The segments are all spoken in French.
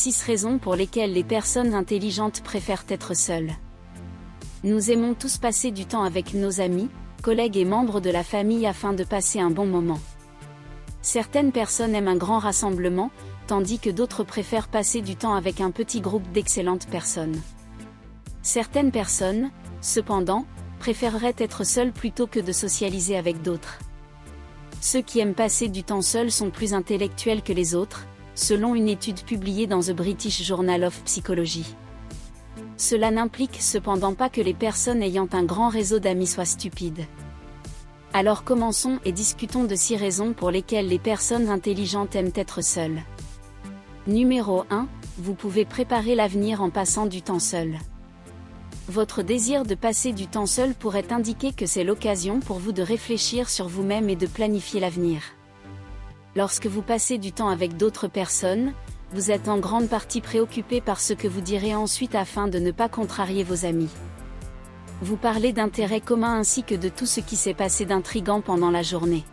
6 raisons pour lesquelles les personnes intelligentes préfèrent être seules. Nous aimons tous passer du temps avec nos amis, collègues et membres de la famille afin de passer un bon moment. Certaines personnes aiment un grand rassemblement, tandis que d'autres préfèrent passer du temps avec un petit groupe d'excellentes personnes. Certaines personnes, cependant, préféreraient être seules plutôt que de socialiser avec d'autres. Ceux qui aiment passer du temps seuls sont plus intellectuels que les autres, selon une étude publiée dans The British Journal of Psychology. Cela n'implique cependant pas que les personnes ayant un grand réseau d'amis soient stupides. Alors commençons et discutons de 6 raisons pour lesquelles les personnes intelligentes aiment être seules. Numéro 1. Vous pouvez préparer l'avenir en passant du temps seul. Votre désir de passer du temps seul pourrait indiquer que c'est l'occasion pour vous de réfléchir sur vous-même et de planifier l'avenir. Lorsque vous passez du temps avec d'autres personnes, vous êtes en grande partie préoccupé par ce que vous direz ensuite afin de ne pas contrarier vos amis. Vous parlez d'intérêts communs ainsi que de tout ce qui s'est passé d'intrigant pendant la journée.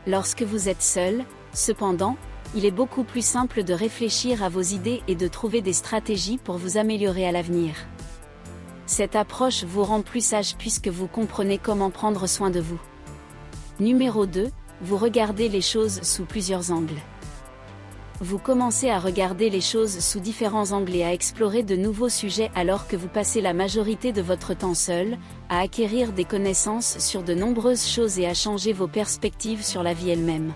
Lorsque vous êtes seul, cependant, il est beaucoup plus simple de réfléchir à vos idées et de trouver des stratégies pour vous améliorer à l'avenir. Cette approche vous rend plus sage puisque vous comprenez comment prendre soin de vous. Numéro 2. Vous regardez les choses sous plusieurs angles. Vous commencez à regarder les choses sous différents angles et à explorer de nouveaux sujets alors que vous passez la majorité de votre temps seul, à acquérir des connaissances sur de nombreuses choses et à changer vos perspectives sur la vie elle-même.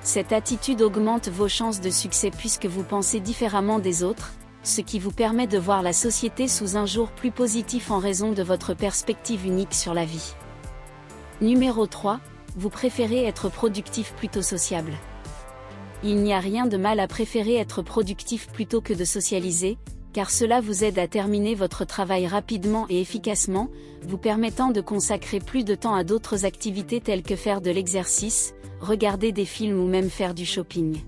Cette attitude augmente vos chances de succès puisque vous pensez différemment des autres, ce qui vous permet de voir la société sous un jour plus positif en raison de votre perspective unique sur la vie. Numéro 3. Vous préférez être productif plutôt sociable. Il n'y a rien de mal à préférer être productif plutôt que de socialiser, car cela vous aide à terminer votre travail rapidement et efficacement, vous permettant de consacrer plus de temps à d'autres activités telles que faire de l'exercice, regarder des films ou même faire du shopping.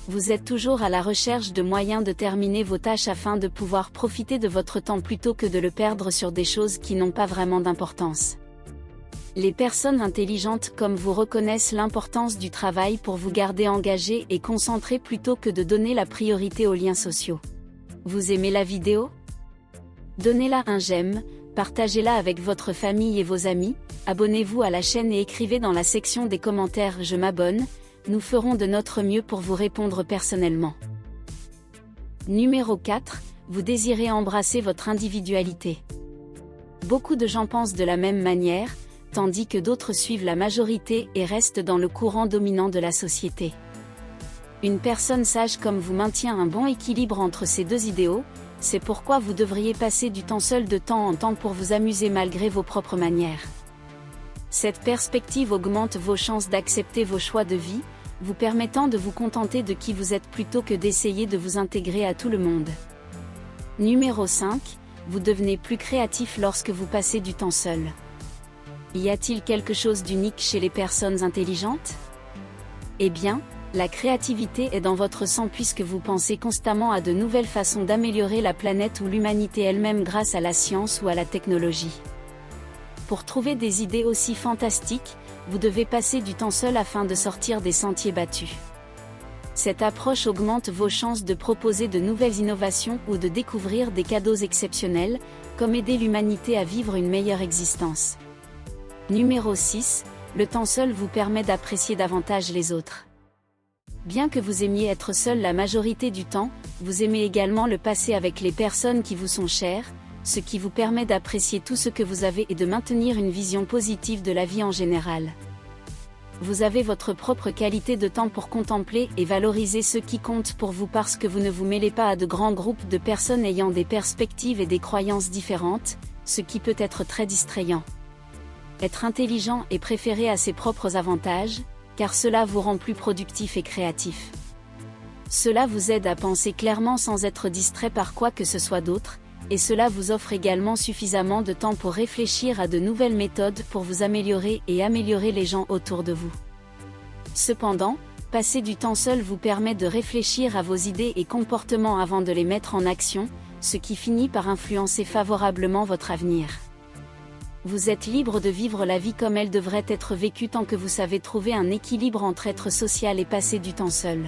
Vous êtes toujours à la recherche de moyens de terminer vos tâches afin de pouvoir profiter de votre temps plutôt que de le perdre sur des choses qui n'ont pas vraiment d'importance. Les personnes intelligentes comme vous reconnaissent l'importance du travail pour vous garder engagé et concentré plutôt que de donner la priorité aux liens sociaux. Vous aimez la vidéo? Donnez-la un j'aime, partagez-la avec votre famille et vos amis, abonnez-vous à la chaîne et écrivez dans la section des commentaires « Je m'abonne », nous ferons de notre mieux pour vous répondre personnellement. Numéro 4. Vous désirez embrasser votre individualité. Beaucoup de gens pensent de la même manière, tandis que d'autres suivent la majorité et restent dans le courant dominant de la société. Une personne sage comme vous maintient un bon équilibre entre ces deux idéaux, c'est pourquoi vous devriez passer du temps seul de temps en temps pour vous amuser malgré vos propres manières. Cette perspective augmente vos chances d'accepter vos choix de vie, vous permettant de vous contenter de qui vous êtes plutôt que d'essayer de vous intégrer à tout le monde. Numéro 5. Vous devenez plus créatif lorsque vous passez du temps seul. Y a-t-il quelque chose d'unique chez les personnes intelligentes? Eh bien, la créativité est dans votre sang puisque vous pensez constamment à de nouvelles façons d'améliorer la planète ou l'humanité elle-même grâce à la science ou à la technologie. Pour trouver des idées aussi fantastiques, vous devez passer du temps seul afin de sortir des sentiers battus. Cette approche augmente vos chances de proposer de nouvelles innovations ou de découvrir des cadeaux exceptionnels, comme aider l'humanité à vivre une meilleure existence. Numéro 6. Le temps seul vous permet d'apprécier davantage les autres. Bien que vous aimiez être seul la majorité du temps, vous aimez également le passer avec les personnes qui vous sont chères, ce qui vous permet d'apprécier tout ce que vous avez et de maintenir une vision positive de la vie en général. Vous avez votre propre qualité de temps pour contempler et valoriser ce qui compte pour vous parce que vous ne vous mêlez pas à de grands groupes de personnes ayant des perspectives et des croyances différentes, ce qui peut être très distrayant. Être intelligent est préféré à ses propres avantages, car cela vous rend plus productif et créatif. Cela vous aide à penser clairement sans être distrait par quoi que ce soit d'autre, et cela vous offre également suffisamment de temps pour réfléchir à de nouvelles méthodes pour vous améliorer et améliorer les gens autour de vous. Cependant, passer du temps seul vous permet de réfléchir à vos idées et comportements avant de les mettre en action, ce qui finit par influencer favorablement votre avenir. Vous êtes libre de vivre la vie comme elle devrait être vécue tant que vous savez trouver un équilibre entre être social et passer du temps seul.